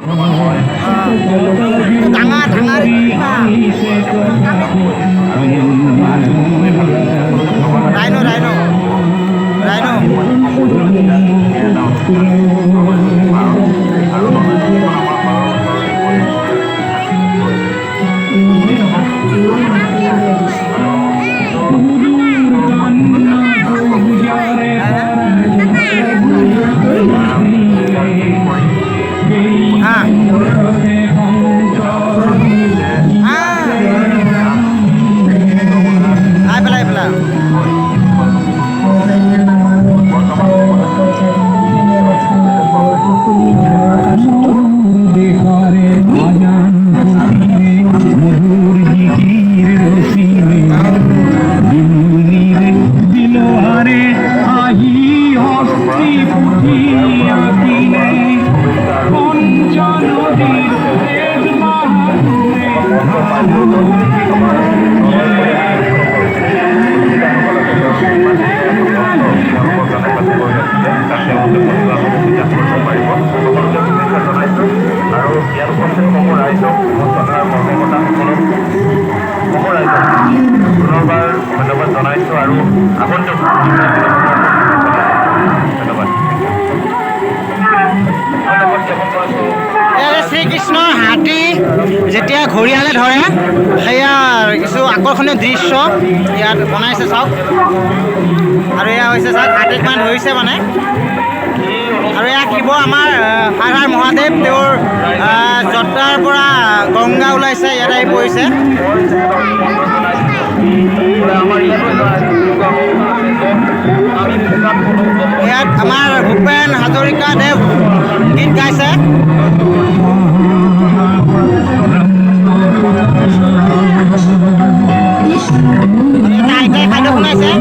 ডাঙৰ ডাঙৰ rhino rhino rhino শ্ৰীকৃষ্ণৰ হাতী যেতিয়া ঘৰিয়ালে ধৰে সেয়া কিছু আকৰ্ষণীয় দৃশ্য ইয়াত বনাইছে চাওক আৰু এয়া হৈছে চাওক হাতীকমান ধৰিছে মানে আৰু এয়া শিৱ আমাৰ হৰ হৰ মহাদেৱ তেওঁৰ জটাৰ পৰা গংগা ওলাইছে ইয়াত আহি পৰিছে ইয়াত আমাৰ ভূপেন হাজৰিকা দেৱ গীত গাইছে খাদ্য শুনাইছে